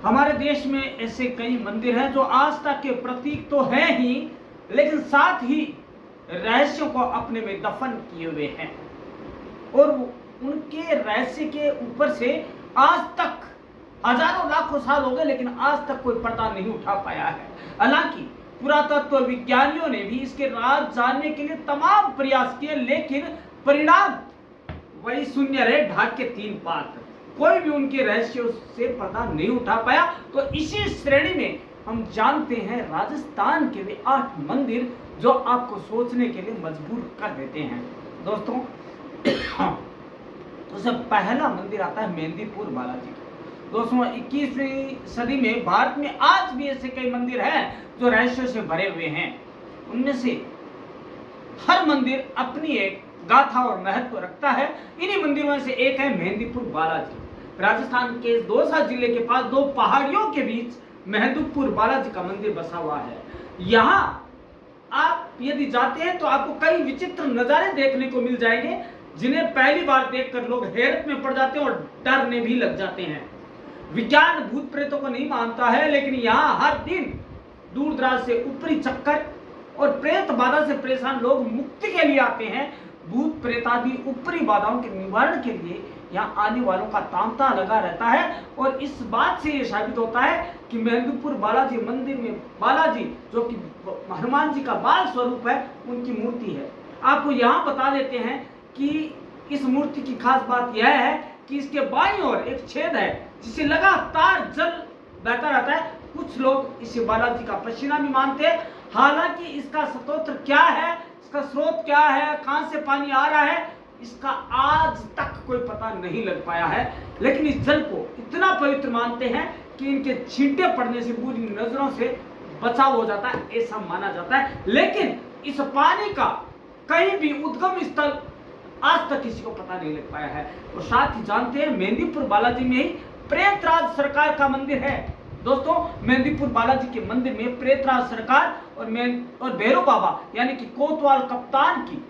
हमारे देश में ऐसे कई मंदिर हैं जो आस्था के प्रतीक तो हैं ही, लेकिन साथ ही रहस्यों को अपने में दफन किए हुए हैं और उनके रहस्य के ऊपर से आज तक हजारों लाखों साल हो गए, लेकिन आज तक कोई पर्दा नहीं उठा पाया है। हालांकि पुरातत्व विज्ञानियों ने भी इसके राज जानने के लिए तमाम प्रयास किए, लेकिन परिणाम वही शून्य रहे, ढाक के 3 पात। कोई भी उनके रहस्यों से पर्दा नहीं उठा पाया। तो इसी श्रेणी में हम जानते हैं राजस्थान के वे 8 मंदिर जो आपको सोचने के लिए मजबूर कर देते हैं। दोस्तों, तो सब पहला मंदिर आता है मेहंदीपुर बालाजी। दोस्तों, 21वीं सदी में भारत में आज भी ऐसे कई मंदिर हैं जो रहस्यों से भरे हुए हैं। उनमें से हर मंदिर अपनी एक गाथा और महत्व रखता है। इन्हीं मंदिरों में से एक है मेहंदीपुर बालाजी। राजस्थान के दौसा जिले के पास 2 पहाड़ियों के बीच मेहंदीपुर बालाजी का मंदिर बसा हुआ है। यहाँ आप यदि जाते हैं तो आपको कई विचित्र नजारे देखने को मिल जाएंगे, जिन्हें पहली बार देखकर लोग हैरत में पड़ जाते हैं और डरने भी लग जाते हैं। विज्ञान भूत प्रेतों को नहीं मानता है, लेकिन यहाँ हर दिन दूर दराज से ऊपरी चक्कर और प्रेत बाधा से परेशान लोग मुक्ति के लिए आते हैं। भूत प्रेत आदि ऊपरी बाधाओं के निवारण के लिए यहाँ आने वालों का तांता लगा रहता है। और इस बात से ये साबित होता है कि मेहंदीपुर बालाजी मंदिर में बालाजी, जो कि हनुमान जी का बाल स्वरूप है, उनकी मूर्ति है। आपको यहाँ बता देते हैं कि इस मूर्ति की खास बात यह है कि इसके बाईं ओर एक छेद है जिसे लगातार जल बहता रहता है। कुछ लोग इसे बालाजी का पसीना भी मानते हैं। हालांकि इसका स्रोत क्या है, इसका स्रोत क्या है, कहां से पानी आ रहा है, इसका आज तक कोई पता नहीं लग पाया है। लेकिन इस जल को इतना पवित्र मानते हैं कि इनके छींटे पड़ने से बुरी नजरों से बचाव हो जाता है, ऐसा माना जाता है। लेकिन इस पानी का कहीं भी उद्गम स्थल आज तक किसी को पता नहीं लग पाया है। और साथ ही जानते हैं मेहंदीपुर बालाजी में ही प्रेतराज सरकार का मंदिर है। दोस्तों, मेहंदीपुर बालाजी के मंदिर में प्रेतराज सरकार और भैरव बाबा यानी कि कोतवाल कप्तान की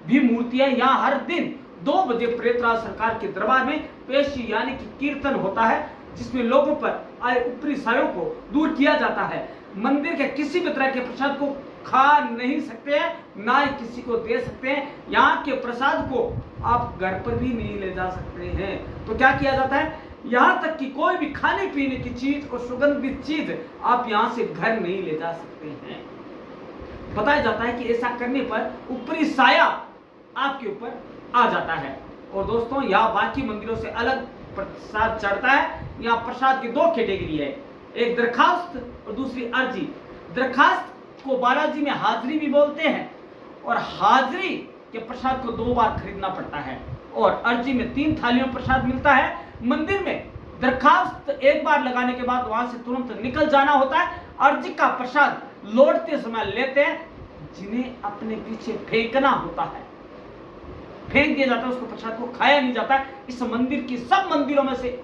भी मूर्ति है। यहाँ हर दिन 2 बजे प्रेतराज सरकार के दरबार में पेशी यानी कि कीर्तन होता है, जिसमें लोगों पर आए ऊपरी सायों को दूर किया जाता है। मंदिर के किसी भी तरह के प्रसाद को खा नहीं सकते हैं, ना ही किसी को दे सकते हैं। यहाँ के प्रसाद को आप घर पर भी नहीं ले जा सकते हैं। तो क्या किया जाता है, यहाँ तक कि कोई भी खाने पीने की चीज और सुगंधित चीज आप यहाँ से घर नहीं ले जा सकते हैं। बताया जाता है कि ऐसा करने पर ऊपरी साया आपके ऊपर आ जाता है। और दोस्तों, यहाँ बाकी मंदिरों से अलग प्रसाद चढ़ता है। यहाँ प्रसाद की 2 कैटेगरी है, एक दरखास्त और दूसरी अर्जी। दरखास्त को बालाजी में हाजिरी भी बोलते हैं और हाजिरी के प्रसाद को 2 बार खरीदना पड़ता है और अर्जी में 3 थालियों में प्रसाद मिलता है। मंदिर में दरखास्त एक बार लगाने के बाद वहां से तुरंत निकल जाना होता है। अर्जी का प्रसाद लौटते समय लेते हैं, जिन्हें अपने पीछे फेंकना होता है, फेंक दिया जाता है, उसको प्रसाद को खाया नहीं जाता है। इस मंदिर की सब मंदिरों में से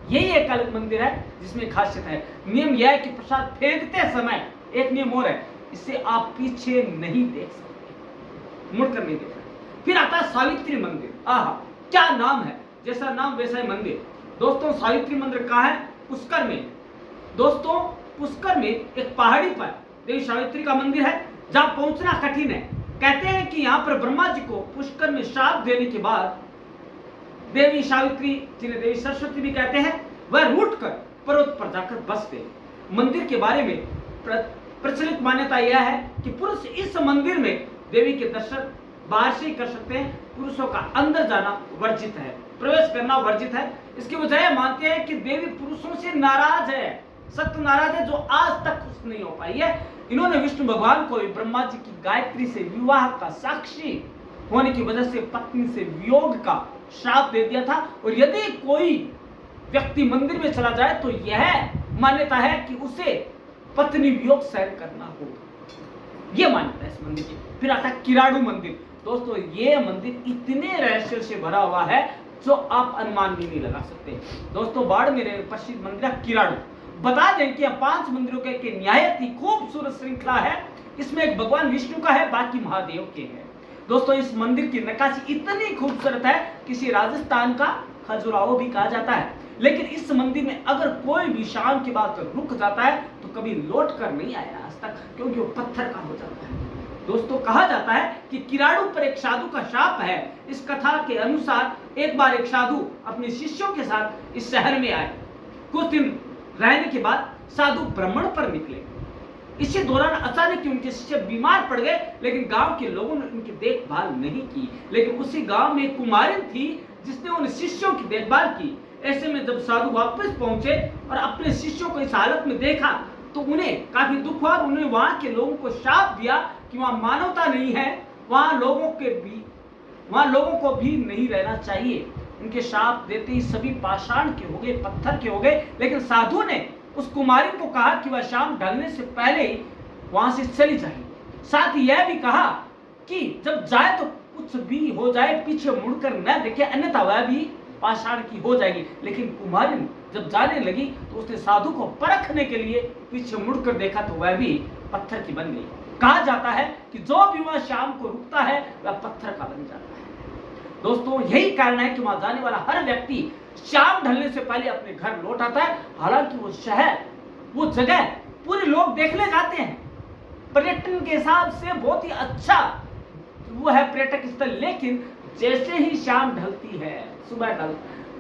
यही एक अलग मंदिर है जिसमें खासियत है। नियम यह है कि प्रसाद फेंकते समय एक नियम और है, इससे आप पीछे नहीं देख सकते, मुड़कर नहीं देख सकते। फिर आता है सावित्री मंदिर। आहा, क्या नाम है, जैसा नाम वैसा ही मंदिर। दोस्तों, सावित्री मंदिर कहाँ है? पुष्कर में। दोस्तों, पुष्कर में एक पहाड़ी पर देवी सावित्री का मंदिर है, जहां पहुंचना कठिन है। कहते हैं कि यहाँ पर ब्रह्मा जी को पुष्कर में श्राप देने के बाद देवी सावित्री, जिन्हें देवी सरस्वती भी कहते हैं, वह रूठ कर पर्वत पर जाकर बस गए। मंदिर के बारे में प्रचलित मान्यता यह है कि पुरुष इस मंदिर में देवी के दर्शन बाहर से ही कर सकते हैं, पुरुषों का अंदर जाना वर्जित है, प्रवेश करना वर्जित है। इसकी वजह मानते हैं कि देवी पुरुषों से नाराज है, सख्त नाराज है, जो आज तक खुश नहीं हो पाई है। इन्होंने विष्णु भगवान को ब्रह्मा जी की गायत्री से विवाह का साक्षी होने की वजह से पत्नी से वियोग का श्राप दे दिया था। और यदि कोई व्यक्ति मंदिर में चला जाए तो यह मान्यता है कि उसे पत्नी वियोग सहन करना होगा, यह मान्यता है इस मंदिर की। फिर आता है किराड़ू मंदिर। दोस्तों, ये मंदिर इतने रहस्य से भरा हुआ है जो आप अनुमान भी नहीं लगा सकते। दोस्तों, बाड़मेर में प्रसिद्ध मंदिर है किराड़ू। बता दें कि 5 मंदिरों के निहायत ही खूबसूरत श्रृंखला है। इसमें एक भगवान विष्णु का है, बाकी महादेव के हैं। दोस्तों, इस मंदिर की नक्काशी इतनी खूबसूरत है, किसी राजस्थान का खजुराहो भी कहा जाता है। लेकिन इस मंदिर में अगर कोई भी शाम के बाद रुक जाता है तो कभी लौट कर नहीं आया आज तक, क्योंकि वो पत्थर का हो जाता है। दोस्तों कहा जाता है कि किराड़ू पर एक साधु का शाप है। इस कथा के अनुसार एक बार एक साधु अपने शिष्यों के साथ इस शहर में आए। कुछ दिन रहने के बाद साधु भ्रमण पर निकले। इसी दौरान अचानक ही उनके शिष्य बीमार पड़ गए, लेकिन गांव के लोगों ने उनकी देखभाल नहीं की। लेकिन उसी गांव में एक कुमारिन थी जिसने उन शिष्यों की देखभाल की। ऐसे में जब साधु वापस पहुंचे और अपने शिष्यों को इस हालत में देखा तो उन्हें काफी दुख हुआ। उन्होंने वहां के लोगों को शाप दिया कि वहां मानवता नहीं है, वहां लोगों को भी नहीं रहना चाहिए। उनके शाप देते ही सभी पाषाण के हो गए, पत्थर के हो गए। लेकिन साधु ने उस कुमारी को कहा कि वह शाम ढलने से पहले ही वहां से चली जाए। साथ ही यह भी कहा कि जब जाए तो कुछ भी हो जाए पीछे मुड़कर न देखे, अन्यथा वह भी पाषाण की हो जाएगी। लेकिन कुमारी जब जाने लगी तो उसने साधु को परखने के लिए पीछे मुड़कर देखा तो वह भी पत्थर की बन गई। कहा जाता है कि जो भी वह शाम को रुकता है वह पत्थर का बन जाता है। दोस्तों यही कारण है कि वहां जाने वाला हर व्यक्ति शाम ढलने से पहले अपने घर लौट आता है। हालांकि वो शहर, वो जगह पूरे लोग देखने जाते हैं, पर्यटन के हिसाब से बहुत ही अच्छा वो है पर्यटक स्थल। लेकिन जैसे ही शाम ढलती है,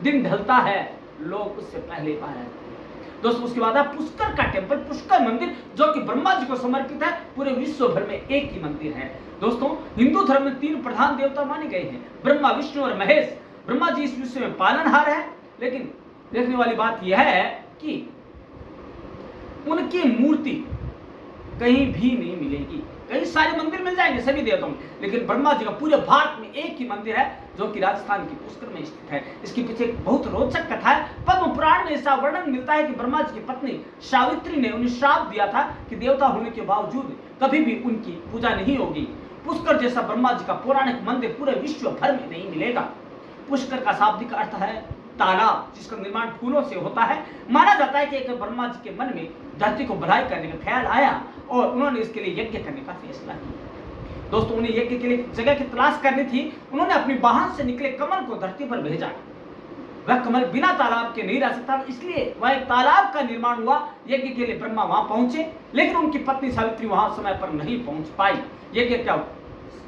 दिन ढलता है, लोग उससे पहले बाहर आते हैं। दोस्तों उसके बाद है पुष्कर का टेम्पल, पुष्कर मंदिर, जो कि ब्रह्मा जी को समर्पित है। पूरे विश्व भर में एक ही मंदिर है। दोस्तों हिंदू धर्म में 3 प्रधान देवता माने गए हैं, ब्रह्मा, विष्णु और महेश। ब्रह्मा जी इस विश्व में पालनहार है। लेकिन देखने वाली बात यह है कि उनकी मूर्ति कहीं भी नहीं मिलेगी। कई सारे मंदिर मिल जाएंगे सभी देवताओं में, लेकिन ब्रह्मा जी का पूरे भारत में एक ही मंदिर है जो कि राजस्थान के पुष्कर में स्थित है। इसके पीछे एक बहुत रोचक कथा है। पद्म पुराण में ऐसा वर्णन मिलता है कि ब्रह्मा जी की पत्नी सावित्री ने उन्हें श्राप दिया था कि देवता होने के बावजूद कभी भी उनकी पूजा नहीं होगी। पुष्कर जैसा ब्रह्मा जी का पौराणिक मंदिर पूरे विश्व भर में नहीं मिलेगा। पुष्कर का शाब्दिक अर्थ है तालाब, जिसका निर्माण फूलों से होता है। माना जाता है कि एक ब्रह्मा जी के मन में धरती को भलाई करने का ख्याल आया और उन्होंने इसके लिए यज्ञ करने का फैसला किया। दोस्तों उन्हें यज्ञ के लिए जगह की तलाश करनी थी। उन्होंने अपनी वाहन से निकले कमल को धरती पर भेजा। वह कमल बिना तालाब के नहीं रह सकता, इसलिए वह एक तालाब का निर्माण हुआ। यज्ञ के लिए ब्रह्मा वहां पहुंचे, लेकिन उनकी पत्नी सावित्री वहां समय पर नहीं पहुंच पाई। यज्ञ का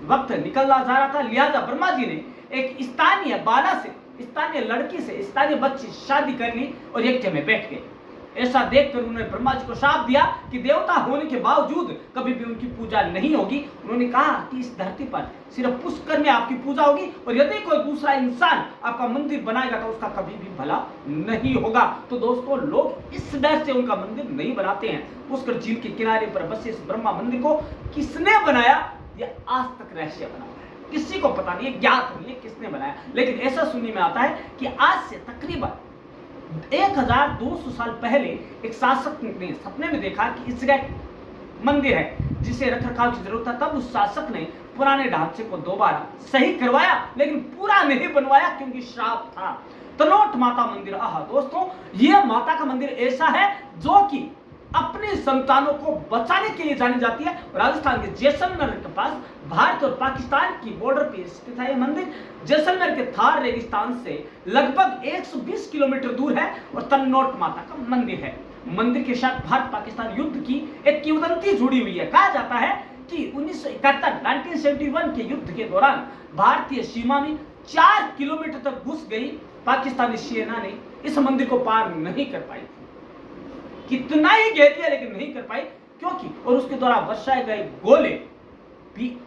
वक्त निकलना जा रहा था, लिहाजा ब्रह्मा जी ने एक स्थानीय बाला से, स्थानीय लड़की से, स्थानीय बच्ची शादी कर ली और यज्ञ में बैठ गए। ऐसा देखकर उन्होंने ब्रह्मा जी को शाप दिया कि देवता होने के बावजूद कभी भी उनकी पूजा नहीं होगी। उन्होंने कहा कि इस धरती पर सिर्फ पुष्कर में आपकी पूजा होगी और यदि कोई दूसरा इंसान आपका मंदिर बनाएगा तो उसका कभी भी भला नहीं होगा। तो दोस्तों लोग इस डर से उनका मंदिर नहीं बनाते हैं। पुष्कर झील के किनारे पर बसे इस ब्रह्मा मंदिर को किसने बनाया, यह आज तक रहस्य बना हुआ है। किसी को पता नहीं है, ज्ञात नहीं है किसने बनाया। लेकिन ऐसा सुनने में आता है कि आज से तकरीबन 1200 साल पहले एक शासक ने सपने में देखा कि इस जगह मंदिर है जिसे रखरखाव की जरूरत था। तब उस शासक ने पुराने ढांचे को दोबारा सही करवाया, लेकिन पूरा नहीं बनवाया क्योंकि श्राप था। तनोट माता मंदिर, आहा दोस्तों, यह माता का मंदिर ऐसा है जो कि अपने संतानों को बचाने के लिए जानी जाती है। राजस्थान के जैसलमेर के पास भारत और पाकिस्तान की बॉर्डर पे स्थित है। यह मंदिर जैसलमेर के थार रेगिस्तान से लगभग 120 किलोमीटर दूर है और तन्नोट माता का मंदिर है। मंदिर के साथ भारत पाकिस्तान युद्ध की एक किंवदंती जुड़ी हुई है। कहा जाता है कि 1971 के युद्ध के दौरान भारतीय सीमा में 4 किलोमीटर तक घुस गई पाकिस्तानी सेना ने इस मंदिर को पार नहीं कर पाई। कितना ही घेर लिया लेकिन नहीं कर पाई, क्योंकि और उसके द्वारा वर्षाए गए गोले भी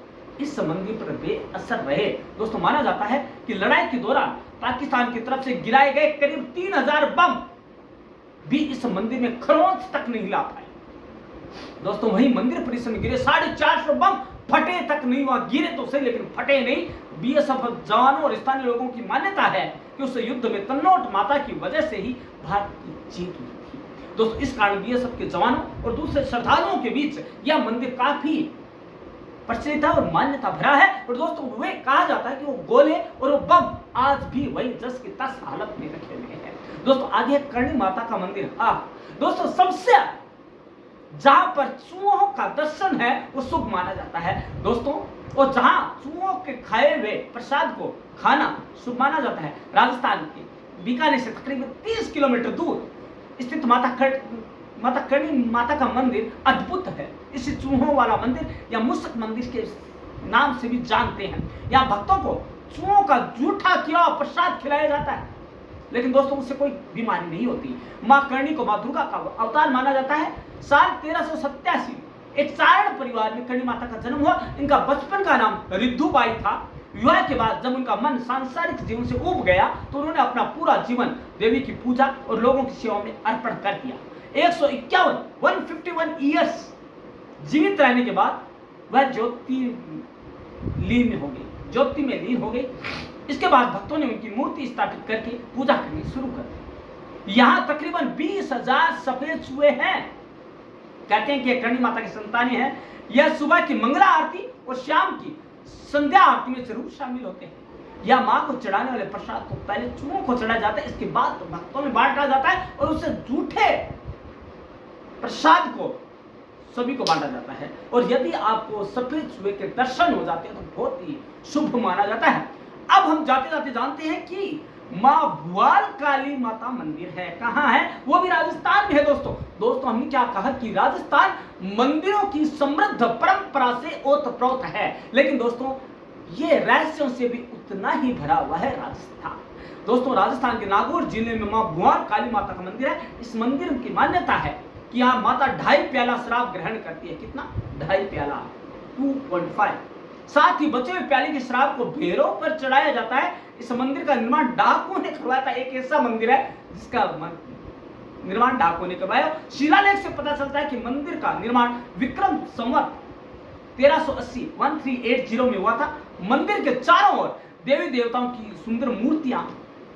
इस मंदिर पर बेअसर रहे। दोस्तों माना जाता है कि लड़ाई के दौरान पाकिस्तान की तरफ से गिराए गए करीब 3000 बम भी इस मंदिर में खरोंच तक नहीं ला पाए। दोस्तों वही मंदिर परिसर में गिरे 450 बम, फटे तक नहीं, वहां गिरे तो सही लेकिन फटे नहीं। बीएसएफ जवानों और स्थानीय लोगों की मान्यता है कि उस युद्ध में तन्नोट माता की वजह से ही भारत की जीत हुई थी। दोस्तों इस कारण बीएसएफ के जवानों और दूसरे श्रद्धालुओं के बीच यह मंदिर काफी प्रचलित है और मान्यता भरा है। और दोस्तों वे कहा जाता है कि वो गोले और वो बम आज भी वही जस की तस हालत में रखे हुए हैं। दोस्तों आगे करणी माता का मंदिर, दोस्तों सबसे जहां पर चूहों का दर्शन है वो शुभ माना जाता है। दोस्तों और जहां चूहों के खाए हुए प्रसाद को खाना शुभ माना जाता है, राजस्थान के बीकानेर से तकरीबन 30 किलोमीटर दूर स्थित माता करणी माता का मंदिर अद्भुत है। इसे चूहों वाला मंदिर या मुसक मंदिर के नाम से भी जानते हैं। यहाँ भक्तों को चूहों का जूठा किया हुआ प्रसाद खिलाया जाता है, लेकिन दोस्तों उससे कोई बीमारी नहीं होती। मां करणी को मां दुर्गा का अवतार माना जाता है। साल 1387 एक चारण परिवार में करणी माता का जन्म हुआ। इनका बचपन का नाम रिद्धुबाई था। विवाह के बाद जब उनका मन सांसारिक जीवन से उब गया तो उन्होंने अपना पूरा जीवन देवी की पूजा और लोगों की सेवा में अर्पण कर दिया। 151 ईयर्स जीवित रहने के बाद वह ज्योति में लीन हो गई। इसके बाद भक्तों ने उनकी मूर्ति स्थापित करके पूजा करनी शुरू कर दी। यहाँ तकरीबन 20,000 सफेद चूहे हैं। कहते हैं कि करणी माता की संतानें हैं। यह सुबह की मंगला आरती और शाम की संध्या आरती में जरूर शामिल होते हैं। यह मां को चढ़ाने वाले प्रसाद को पहले चूहों को चढ़ाया जाता है, इसके बाद तो भक्तों में बांटा जाता है और उससे जूठे प्रसाद को सभी को बांटा जाता है। और यदि आपको सफेद चूहे के दर्शन हो जाते हैं तो बहुत ही शुभ माना जाता है। अब हम जाते जाते जानते हैं कि मां भुआल काली माता मंदिर है। कहां है? वो भी राजस्थान में है। दोस्तों हमने क्या कहा कि राजस्थान मंदिरों की समृद्ध परंपरा से ओतप्रोत है, लेकिन दोस्तों ये रहस्यों से भी उतना ही भरा हुआ है राजस्थान। दोस्तों राजस्थान के नागौर जिले में मां भुआल काली माता का मंदिर है। इस मंदिर की मान्यता है कि यहाँ माता 2.5 प्याला शराब ग्रहण करती है। कितना? 2.5 प्याला, 2.5। साथ ही बचे हुए प्याले की शराब को भेरों पर चढ़ाया जाता है। इस मंदिर का निर्माण डाकुओं ने करवाया था। एक ऐसा मंदिर है जिसका निर्माण डाकुओं ने करवाया। शिलालेख से पता चलता है कि मंदिर का निर्माण विक्रम संवत 1380 में हुआ था। मंदिर के चारों ओर देवी देवताओं की सुंदर मूर्तियां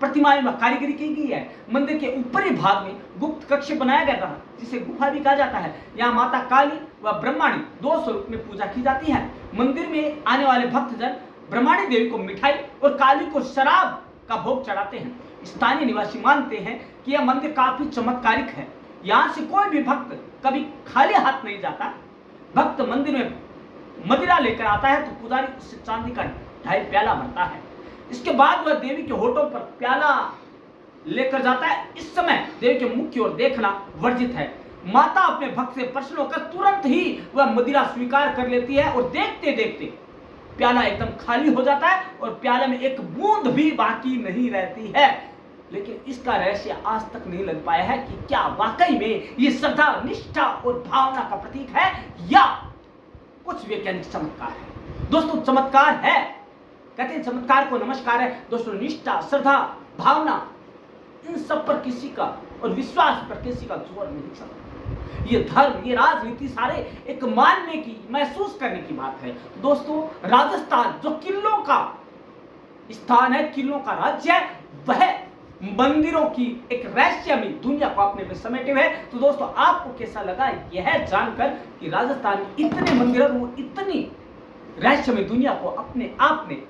प्रतिमाएं में कारीगरी की गई है। मंदिर के ऊपरी भाग में गुप्त कक्ष बनाया गया था जिसे गुफा भी कहा जाता है। यहाँ माता काली व ब्रह्माणी 2 स्वरूप में पूजा की जाती है। मंदिर में आने वाले भक्तजन ब्रह्माणी देवी को मिठाई और काली को शराब का भोग चढ़ाते हैं। स्थानीय निवासी मानते हैं कि यह मंदिर काफी चमत्कारिक है। यहाँ से कोई भी भक्त कभी खाली हाथ नहीं जाता। भक्त मंदिर में मदिरा लेकर आता है तो पुजारी उससे चांदी का 2.5 प्याला भरता है। इसके बाद वह देवी के होठों पर प्याला लेकर जाता है। इस समय देवी के मुख की ओर देखना वर्जित है। माता अपने भक्त से प्रश्न होकर तुरंत ही वह मदिरा स्वीकार कर लेती है और देखते देखते प्याला एकदम खाली हो जाता है और प्याले में एक बूंद भी बाकी नहीं रहती है। लेकिन इसका रहस्य आज तक नहीं लग पाया है कि क्या वाकई में ये श्रद्धा, निष्ठा और भावना का प्रतीक है या कुछ वैज्ञानिक चमत्कार है। दोस्तों चमत्कार है, कहते हैं चमत्कार को नमस्कार है। दोस्तों निष्ठा, श्रद्धा, भावना, इन सब पर किसी का और विश्वास पर किसी का जोर नहीं चलता। ये धर्म, ये राजनीति सारे एक मानने की, महसूस करने की बात है। दोस्तों राजस्थान जो किलों का स्थान है, किलों का राज्य है, वह मंदिरों की एक रहस्यमयी दुनिया को अपने में समेटे हुए है। तो दोस्तों आपको कैसा लगा यह जानकर कि राजस्थान में इतने मंदिर और वो इतनी रहस्यमयी दुनिया को अपने आप में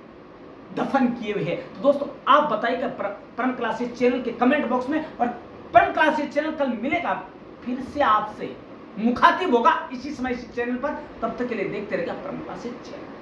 दफन किए हुए हैं। तो दोस्तों आप बताइएगा परम क्लासेस चैनल के कमेंट बॉक्स में। और परम क्लासेस चैनल कल मिलेगा फिर से आपसे, मुखातिब होगा इसी समय इसी चैनल पर। तब तक के लिए देखते रहिएगा परम क्लासेस चैनल।